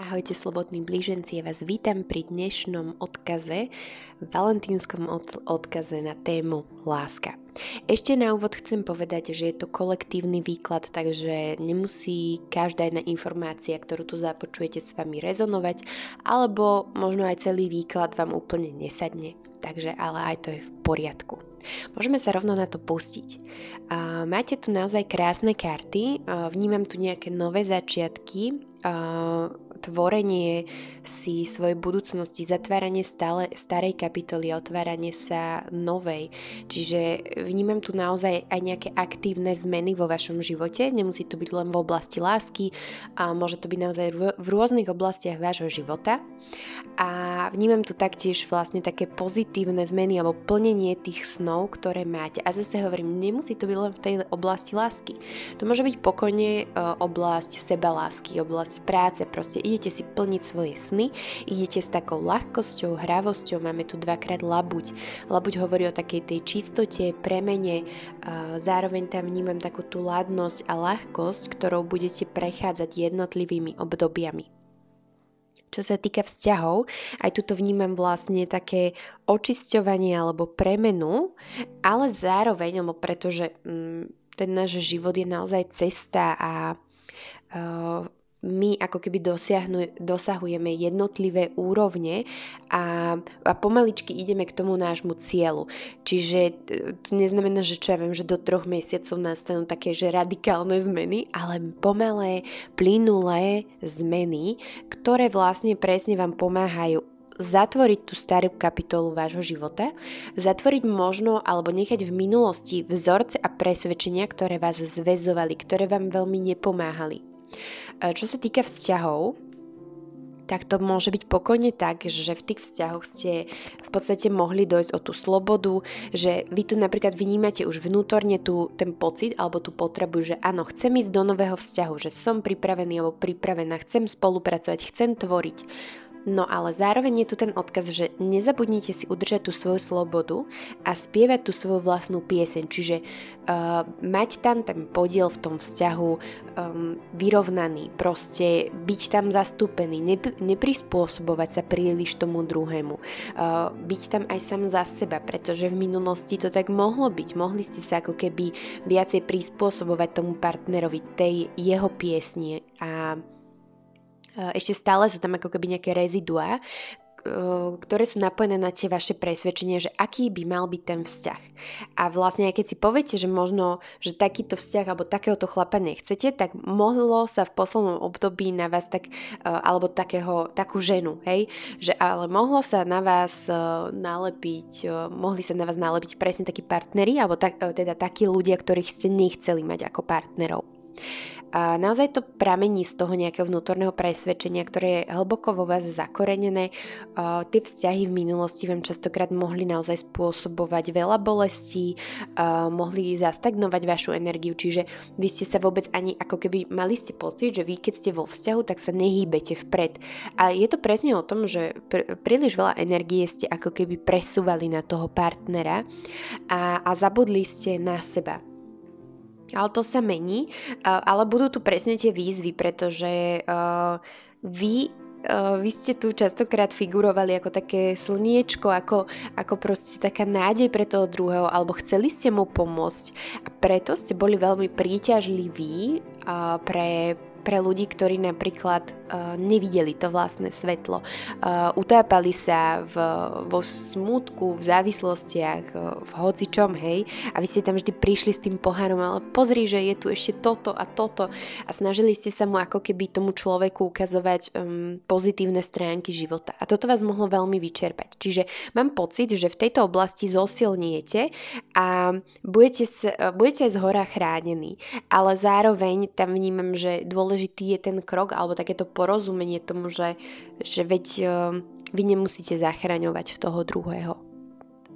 Ahojte slobodní blíženci, ja vás vítam pri dnešnom odkaze, valentínskom odkaze na tému láska. Ešte na úvod chcem povedať, že je to kolektívny výklad, takže nemusí každá jedna informácia, ktorú tu započujete, s vami rezonovať, alebo možno aj celý výklad vám úplne nesadne. Takže ale aj to je v poriadku. Môžeme sa rovno na to pustiť. Máte tu naozaj krásne karty, vnímam tu nejaké nové začiatky, tvorenie si svojej budúcnosti, zatváranie starej kapitoly a otváranie sa novej. Čiže vnímam tu naozaj aj nejaké aktívne zmeny vo vašom živote. Nemusí to byť len v oblasti lásky, a môže to byť naozaj v rôznych oblastiach vášho života. A vnímam tu taktiež vlastne také pozitívne zmeny alebo plnenie tých snov, ktoré máte. A zase hovorím, nemusí to byť len v tej oblasti lásky. To môže byť pokojne oblasť sebalásky, oblasť práce, proste idete si plniť svoje sny, idete s takou ľahkosťou, hravosťou, máme tu dvakrát labuť. Labuť hovorí o takej tej čistote, premene, zároveň tam vnímam takú tú ladnosť a ľahkosť, ktorou budete prechádzať jednotlivými obdobiami. Čo sa týka vzťahov, aj tuto vnímam vlastne také očisťovanie alebo premenu, ale zároveň, pretože ten náš život je naozaj cesta a my ako keby dosahujeme jednotlivé úrovne a pomaličky ideme k tomu nášmu cieľu. Čiže to neznamená, že čo ja viem, že do 3 mesiacov nastanú také, že radikálne zmeny, ale pomalé, plynulé zmeny, ktoré vlastne presne vám pomáhajú zatvoriť tú starú kapitolu vášho života, zatvoriť možno alebo nechať v minulosti vzorce a presvedčenia, ktoré vás zväzovali, ktoré vám veľmi nepomáhali. Čo sa týka vzťahov, tak to môže byť pokojne tak, že v tých vzťahoch ste v podstate mohli dojsť o tú slobodu, že vy tu napríklad vnímate už vnútorne ten pocit alebo tú potrebu, že áno, chcem ísť do nového vzťahu, že som pripravený alebo pripravená, chcem spolupracovať, chcem tvoriť. No ale zároveň je tu ten odkaz, že nezabudnite si udržať tú svoju slobodu a spievať tú svoju vlastnú pieseň, čiže mať tam ten podiel v tom vzťahu vyrovnaný, proste byť tam zastúpený, neprispôsobovať sa príliš tomu druhému, byť tam aj sám za seba, pretože v minulosti to tak mohlo byť, mohli ste sa ako keby viacej prispôsobovať tomu partnerovi, tej jeho piesni a ešte stále sú tam ako keby nejaké reziduá, ktoré sú napojené na tie vaše presvedčenia, že aký by mal byť ten vzťah. A vlastne aj keď si poviete, že možno, že takýto vzťah alebo takéhoto chlapa nechcete, tak mohlo sa v poslednom období na vás alebo takú ženu, hej, že ale mohli sa na vás nalepiť presne takí partneri, alebo teda takí ľudia, ktorých ste nechceli mať ako partnerov. A naozaj to pramení z toho nejakého vnútorného presvedčenia, ktoré je hlboko vo vás zakorenené. Tie vzťahy v minulosti vám častokrát mohli naozaj spôsobovať veľa bolestí, mohli zastagnovať vašu energiu, čiže vy ste sa vôbec ani ako keby mali ste pocit, že vy keď ste vo vzťahu, tak sa nehýbete vpred. A je to presne o tom, že príliš veľa energie ste ako keby presúvali na toho partnera a zabudli ste na seba. Ale to sa mení, ale budú tu presne tie výzvy, pretože vy ste tu častokrát figurovali ako také slniečko, ako proste taká nádej pre toho druhého, alebo chceli ste mu pomôcť a preto ste boli veľmi príťažliví pre ľudí, ktorí napríklad nevideli to vlastné svetlo. Utápali sa vo smútku, v závislostiach, v hocičom, hej. A vy ste tam vždy prišli s tým pohárom, ale pozri, že je tu ešte toto a toto. A snažili ste sa mu ako keby tomu človeku ukazovať pozitívne stránky života. A toto vás mohlo veľmi vyčerpať. Čiže mám pocit, že v tejto oblasti zosilniete a budete aj zhora chránení. Ale zároveň tam vnímam, že dôležitý je ten krok, alebo takéto porozumenie tomu, že veď vy nemusíte zachraňovať toho druhého.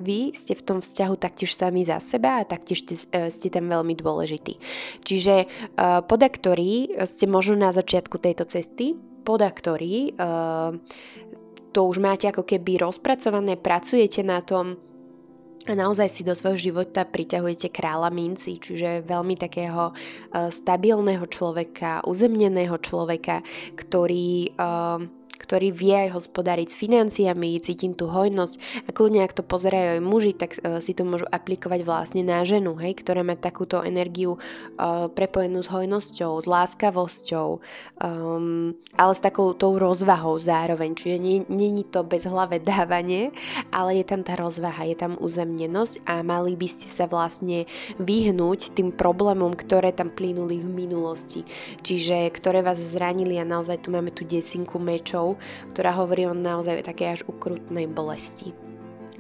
Vy ste v tom vzťahu taktiež sami za seba a taktiež ste tam veľmi dôležití. Čiže podaktori ste možno na začiatku tejto cesty, podaktori to už máte ako keby rozpracované, pracujete na tom, a naozaj si do svojho života priťahujete kráľa minci, čiže veľmi takého stabilného človeka, uzemneného človeka, ktorý vie aj hospodáriť s financiami, cítim tú hojnosť a kľudne, ak to pozerajú aj muži, tak si to môžu aplikovať vlastne na ženu, hej, ktorá má takúto energiu prepojenú s hojnosťou, s láskavosťou, ale s takou tou rozvahou zároveň, čiže nie to bezhlavé dávanie, ale je tam tá rozvaha, je tam uzemnenosť a mali by ste sa vlastne vyhnúť tým problémom, ktoré tam plynuli v minulosti, čiže ktoré vás zranili a naozaj tu máme tú desinku mečov, ktorá hovorí o naozaj takej až ukrutnej bolesti.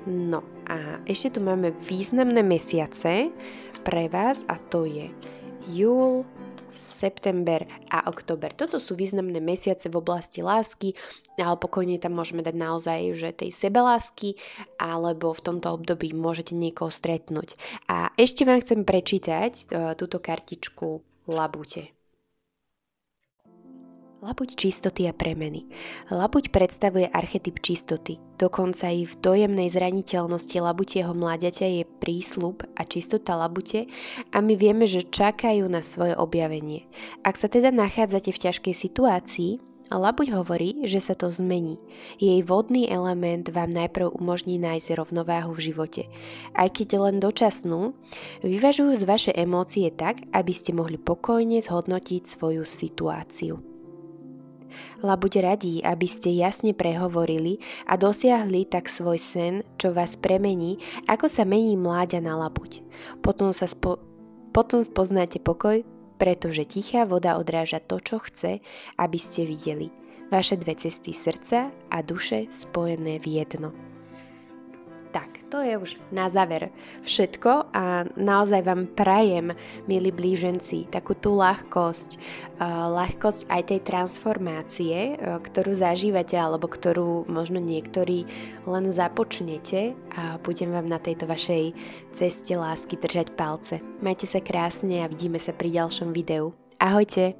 No a ešte tu máme významné mesiace pre vás a to je júl, september a október. Toto sú významné mesiace v oblasti lásky, ale pokojne tam môžeme dať naozaj že tej sebelásky, alebo v tomto období môžete niekoho stretnúť. A ešte vám chcem prečítať túto kartičku labute. Labuť čistoty a premeny. Labuť predstavuje archetyp čistoty. Dokonca i v dojemnej zraniteľnosti labutieho mláďaťa je prísľub a čistota labute a my vieme, že čakajú na svoje objavenie. Ak sa teda nachádzate v ťažkej situácii, labuť hovorí, že sa to zmení. Jej vodný element vám najprv umožní nájsť rovnováhu v živote. Aj keď len dočasnú, vyvažujúc vaše emócie tak, aby ste mohli pokojne zhodnotiť svoju situáciu. Labuť radí, aby ste jasne prehovorili a dosiahli tak svoj sen, čo vás premení, ako sa mení mláďa na labuť. Potom spoznáte pokoj, pretože tichá voda odráža to, čo chce, aby ste videli. Vaše dve cesty srdca a duše spojené v jedno. Tak, to je už na záver všetko a naozaj vám prajem, milí blíženci, takú tú ľahkosť aj tej transformácie, ktorú zažívate alebo ktorú možno niektorí len započnete a budem vám na tejto vašej ceste lásky držať palce. Majte sa krásne a vidíme sa pri ďalšom videu. Ahojte!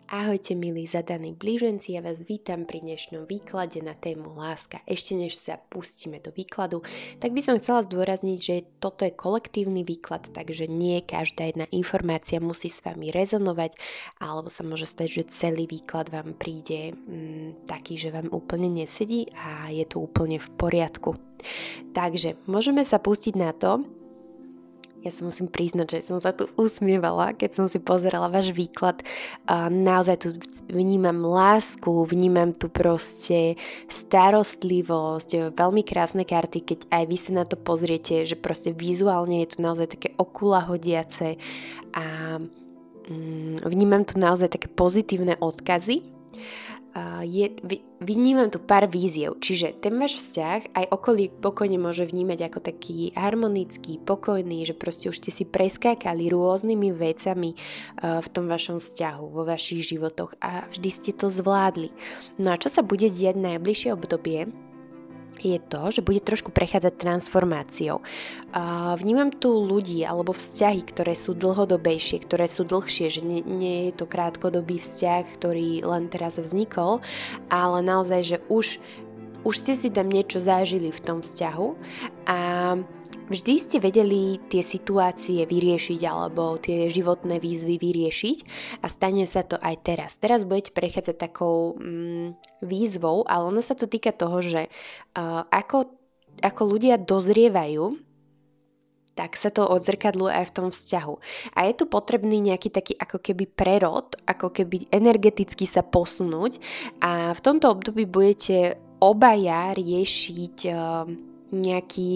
Ahojte milí zadaní blíženci, ja vás vítam pri dnešnom výklade na tému láska. Ešte než sa pustíme do výkladu, tak by som chcela zdôrazniť, že toto je kolektívny výklad, takže nie každá jedna informácia musí s vami rezonovať, alebo sa môže stať, že celý výklad vám príde taký, že vám úplne nesedí a je to úplne v poriadku. Takže môžeme sa pustiť na to. Ja sa musím priznať, že som sa tu usmievala, keď som si pozerala váš výklad. Naozaj tu vnímam lásku, vnímam tu proste starostlivosť, veľmi krásne karty, keď aj vy sa na to pozriete, že proste vizuálne je to naozaj také okulahodiace a vnímam tu naozaj také pozitívne odkazy. Vnímam tu pár víziev, čiže ten váš vzťah aj okolí pokojne môže vnímať ako taký harmonický, pokojný, že proste už ste si preskákali rôznymi vecami v tom vašom vzťahu, vo vašich životoch a vždy ste to zvládli. No a čo sa bude diať najbližšie obdobie, je to, že bude trošku prechádzať transformáciou. Vnímam tu ľudí alebo vzťahy, ktoré sú dlhodobejšie, ktoré sú dlhšie, že nie je to krátkodobý vzťah, ktorý len teraz vznikol, ale naozaj, že už ste si tam niečo zažili v tom vzťahu a vždy ste vedeli tie situácie vyriešiť alebo tie životné výzvy vyriešiť a stane sa to aj teraz. Teraz budete prechádzať takou výzvou, ale ono sa to týka toho, že ako ľudia dozrievajú, tak sa to odzrkadluje aj v tom vzťahu. A je tu potrebný nejaký taký ako keby prerod, ako keby energeticky sa posunúť a v tomto období budete obaja riešiť nejaké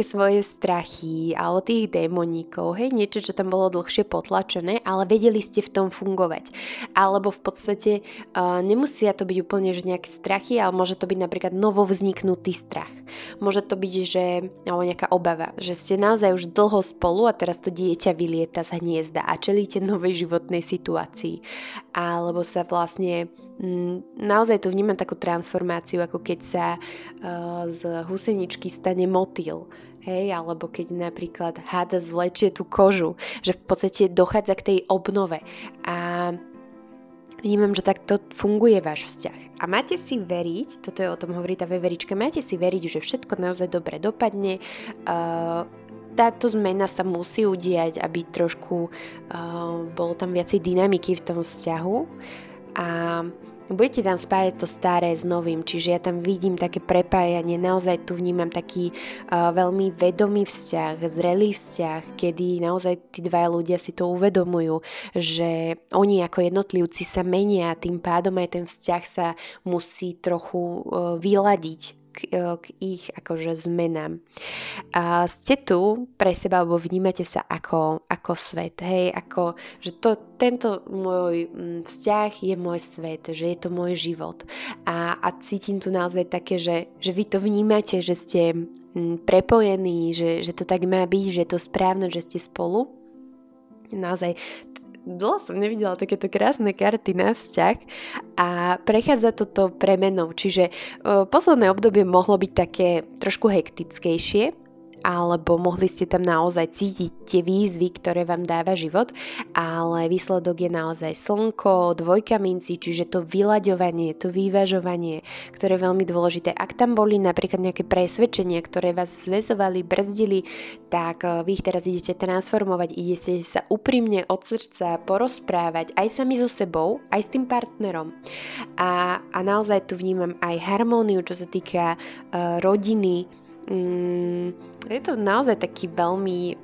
svoje strachy alebo tých démoníkov, hej, niečo, čo tam bolo dlhšie potlačené, ale vedeli ste v tom fungovať. Alebo v podstate nemusia to byť úplne, že nejaké strachy, ale môže to byť napríklad novovzniknutý strach. Môže to byť, alebo nejaká obava, že ste naozaj už dlho spolu a teraz to dieťa vylieta z hniezda a čelíte novej životnej situácii. Alebo sa vlastne naozaj tu vnímam takú transformáciu, ako keď sa z huseničky stane motýl, hej, alebo keď napríklad hada zvlečie tú kožu, že v podstate dochádza k tej obnove a vnímam, že takto funguje váš vzťah. A máte si veriť, toto je o tom hovorí tá veverička, máte si veriť, že všetko naozaj dobre dopadne. Táto zmena sa musí udiať, aby trošku bolo tam viacej dynamiky v tom vzťahu. A budete tam spájať to staré s novým, čiže ja tam vidím také prepájanie, naozaj tu vnímam taký veľmi vedomý vzťah, zrelý vzťah, kedy naozaj tí dvaja ľudia si to uvedomujú, že oni ako jednotlivci sa menia, tým pádom aj ten vzťah sa musí trochu vyladiť k ich akože zmenám. A ste tu pre seba, alebo vnímate sa ako svet, hej, ako, že tento môj vzťah je môj svet, že je to môj život. A cítim tu naozaj také, že vy to vnímate, že ste prepojení, že to tak má byť, že je to správne, že ste spolu. Naozaj dlho som nevidela takéto krásne karty na vzťah a prechádza toto premenou, čiže posledné obdobie mohlo byť také trošku hektickejšie, alebo mohli ste tam naozaj cítiť tie výzvy, ktoré vám dáva život, ale výsledok je naozaj slnko, dvojka minci, čiže to vyľaďovanie, to vyvažovanie, ktoré je veľmi dôležité. Ak tam boli napríklad nejaké presvedčenia, ktoré vás zväzovali, brzdili, tak vy ich teraz idete transformovať, idete sa úprimne od srdca porozprávať aj sami so sebou, aj s tým partnerom. A naozaj tu vnímam aj harmóniu, čo sa týka rodiny. Je to naozaj taký veľmi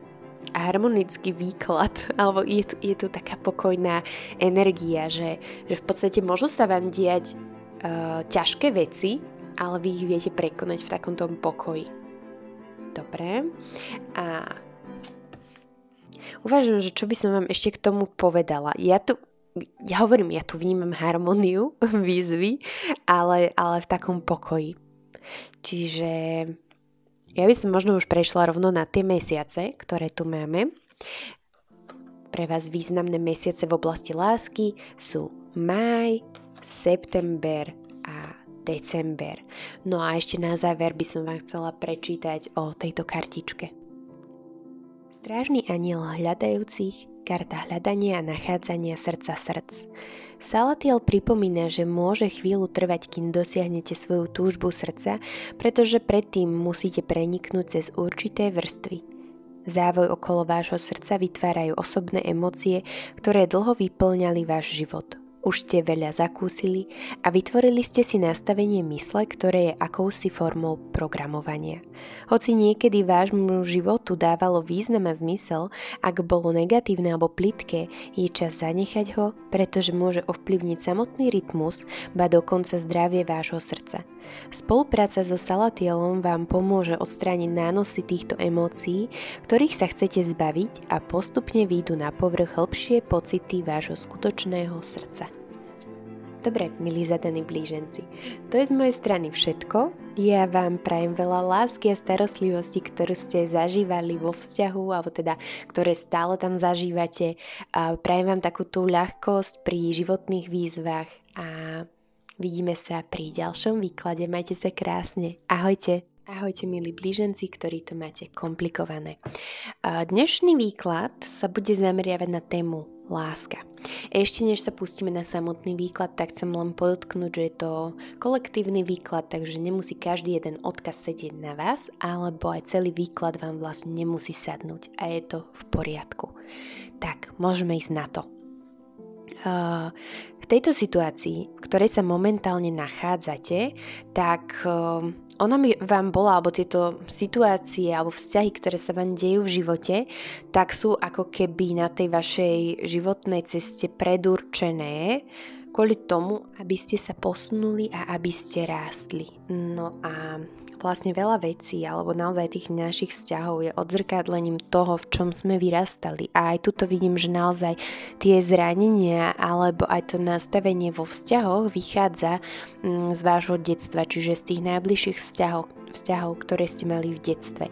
harmonický výklad, alebo je tu taká pokojná energia, že v podstate môžu sa vám diať ťažké veci, ale vy ich viete prekonať v takomto pokoji. Dobre. A uvažujem, že čo by som vám ešte k tomu povedala. Ja tu vnímam harmóniu, výzvy, ale v takom pokoji. Čiže ja by som možno už prešla rovno na tie mesiace, ktoré tu máme. Pre vás významné mesiace v oblasti lásky sú máj, september a december. No a ešte na záver by som vám chcela prečítať o tejto kartičke. Strážny anjel hľadajúcich, karta hľadania a nachádzania srdca srdc. Salatiel pripomína, že môže chvíľu trvať, kým dosiahnete svoju túžbu srdca, pretože predtým musíte preniknúť cez určité vrstvy. Závoj okolo vášho srdca vytvárajú osobné emócie, ktoré dlho vyplňali váš život. Už ste veľa zakúsili a vytvorili ste si nastavenie mysle, ktoré je akousi formou programovania. Hoci niekedy vášmu životu dávalo význam a zmysel, ak bolo negatívne alebo plitké, je čas zanechať ho, pretože môže ovplyvniť samotný rytmus, ba dokonca zdravie vášho srdca. Spolupráca so Salatielom vám pomôže odstrániť nánosy týchto emócií, ktorých sa chcete zbaviť a postupne výjdu na povrch hĺbšie pocity vášho skutočného srdca. Dobre, milí zadaní blíženci, to je z mojej strany všetko. Ja vám prajem veľa lásky a starostlivosti, ktorú ste zažívali vo vzťahu, alebo teda, ktoré stále tam zažívate. Prajem vám takú tú ľahkosť pri životných výzvach a vidíme sa pri ďalšom výklade. Majte sa krásne. Ahojte. Ahojte, milí blíženci, ktorí to máte komplikované. Dnešný výklad sa bude zameriavať na tému láska. Ešte než sa pustíme na samotný výklad, tak chcem len podotknúť, že je to kolektívny výklad, takže nemusí každý jeden odkaz sedieť na vás, alebo aj celý výklad vám vlastne nemusí sadnúť a je to v poriadku. Tak, môžeme ísť na to. V tejto situácii, v ktorej sa momentálne nachádzate, tak ona vám bola, alebo tieto situácie alebo vzťahy, ktoré sa vám dejú v živote, tak sú ako keby na tej vašej životnej ceste predurčené kvôli tomu, aby ste sa posunuli a aby ste rástli. No a vlastne veľa vecí, alebo naozaj tých našich vzťahov je odzrkadlením toho, v čom sme vyrastali. A aj tuto vidím, že naozaj tie zranenia, alebo aj to nastavenie vo vzťahoch vychádza z vášho detstva, čiže z tých najbližších vzťahov, ktoré ste mali v detstve.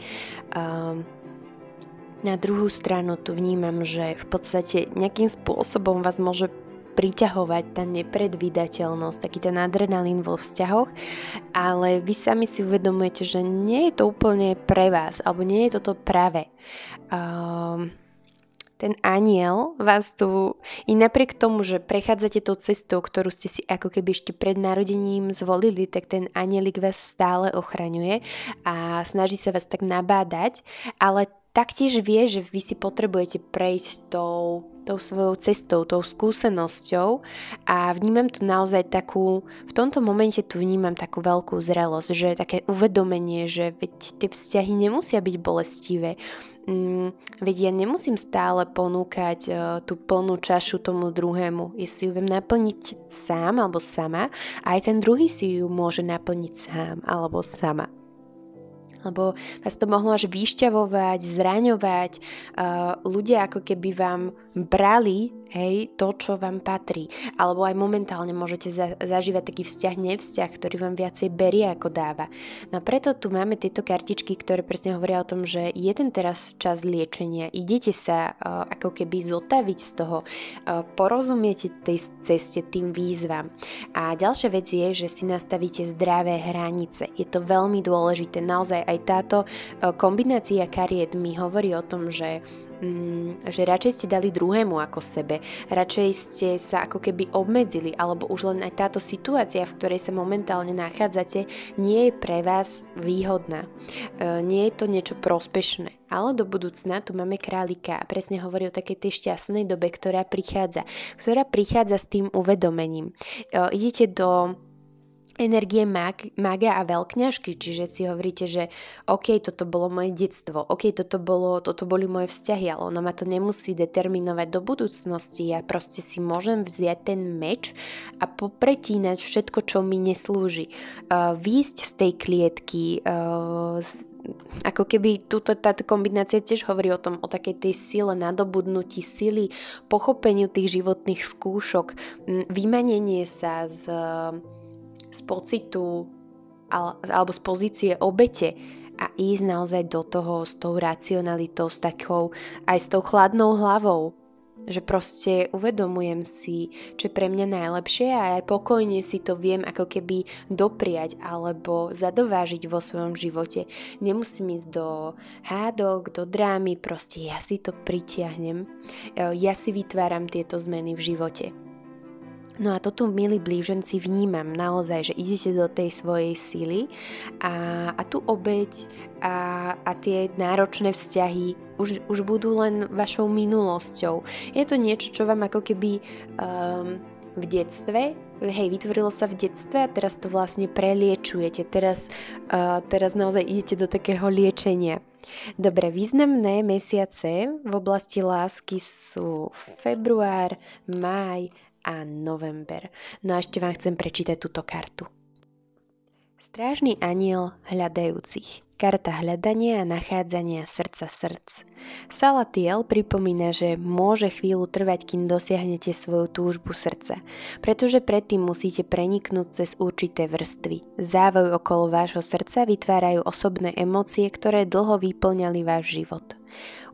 Na druhú stranu tu vnímam, že v podstate nejakým spôsobom vás môže priťahovať tá nepredvídateľnosť, taký ten adrenalín vo vzťahoch, ale vy sami si uvedomujete, že nie je to úplne pre vás, alebo nie je toto práve. ten aniel vás tu, i napriek tomu, že prechádzate tou cestou, ktorú ste si ako keby ešte pred narodením zvolili, tak ten anielik vás stále ochraňuje a snaží sa vás tak nabádať, ale taktiež vie, že vy si potrebujete prejsť tou svojou cestou, tou skúsenosťou a vnímam tu naozaj v tomto momente tu vnímam takú veľkú zrelosť, že také uvedomenie, že veď tie vzťahy nemusia byť bolestivé. Veď ja nemusím stále ponúkať tú plnú čašu tomu druhému. Ja si ju viem naplniť sám alebo sama a aj ten druhý si ju môže naplniť sám alebo sama. Lebo vás to mohlo až vyšťavovať, zraňovať. Ľudia ako keby vám brali to, čo vám patrí. Alebo aj momentálne môžete zažívať taký vzťah, ktorý vám viacej berie ako dáva. No preto tu máme tieto kartičky, ktoré presne hovoria o tom, že je ten teraz čas liečenia. Idete sa ako keby zotaviť z toho. Porozumiete tej ceste, tým výzvam. A ďalšia vec je, že si nastavíte zdravé hranice. Je to veľmi dôležité. Naozaj aj táto kombinácia kariet mi hovorí o tom, že radšej ste dali druhému ako sebe, radšej ste sa ako keby obmedzili, alebo už len aj táto situácia, v ktorej sa momentálne nachádzate, nie je pre vás výhodná. Nie je to niečo prospešné. Ale do budúcna tu máme králika a presne hovorí o takej tej šťastnej dobe, ktorá prichádza s tým uvedomením. Idete do energie mága a veľkňažky, čiže si hovoríte, že OK, toto bolo moje detstvo, OK, toto boli moje vzťahy, ale ono ma to nemusí determinovať do budúcnosti. Ja proste si môžem vziať ten meč a popretínať všetko, čo mi neslúži. Výjsť z tej klietky, ako keby táto kombinácia tiež hovorí o tom, o takej tej sile, nadobudnutí sily, pochopeniu tých životných skúšok, vymanenie sa z pocitu alebo z pozície obete a ísť naozaj do toho s tou racionalitou, s tou chladnou hlavou, že proste uvedomujem si, čo je pre mňa najlepšie a aj pokojne si to viem ako keby dopriať alebo zadovážiť vo svojom živote. Nemusím ísť do hádok, do drámy, proste ja si to pritiahnem, ja si vytváram tieto zmeny v živote. No a toto, milí blíženci, vnímam naozaj, že idete do tej svojej sily a tú obeť a tie náročné vzťahy už budú len vašou minulosťou. Je to niečo, čo vám ako keby v detstve, vytvorilo sa v detstve a teraz to vlastne preliečujete. Teraz naozaj idete do takého liečenia. Dobre, významné mesiace v oblasti lásky sú február, máj a november. No a ešte vám chcem prečítať túto kartu. Strážny anjel hľadajúcich. Karta hľadania a nachádzania srdca srdc. Salatiel pripomína, že môže chvíľu trvať, kým dosiahnete svoju túžbu srdca, pretože predtým musíte preniknúť cez určité vrstvy. Závoj okolo vášho srdca vytvárajú osobné emócie, ktoré dlho vyplňali váš život.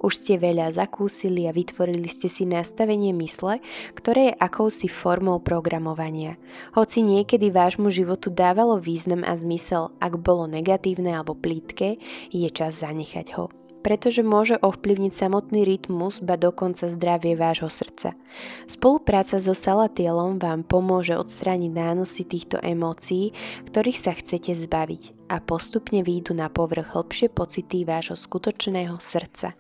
Už ste veľa zakúsili a vytvorili ste si nastavenie mysle, ktoré je akousi formou programovania. Hoci niekedy vášmu životu dávalo význam a zmysel, ak bolo negatívne alebo plítke, je čas zanechať ho. Pretože môže ovplyvniť samotný rytmus, ba dokonca zdravie vášho srdca. Spolupráca so Salatielom vám pomôže odstrániť nánosy týchto emócií, ktorých sa chcete zbaviť a postupne výjdu na povrch hlbšie pocity vášho skutočného srdca.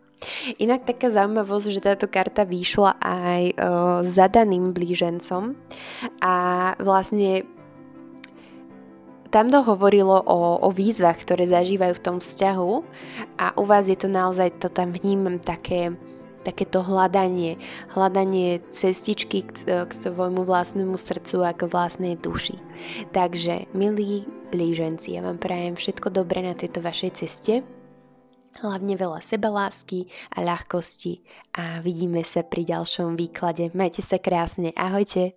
Inak taká zaujímavosť, že táto karta vyšla aj zadaným blížencom a vlastne tam to hovorilo o výzvach, ktoré zažívajú v tom vzťahu a u vás je to naozaj, to tam vnímam takéto hľadanie cestičky k svojmu vlastnému srdcu a k vlastnej duši. Takže, milí blíženci, ja vám prajem všetko dobré na tejto vašej ceste, hlavne veľa sebalásky a ľahkosti a vidíme sa pri ďalšom výklade. Majte sa krásne, ahojte!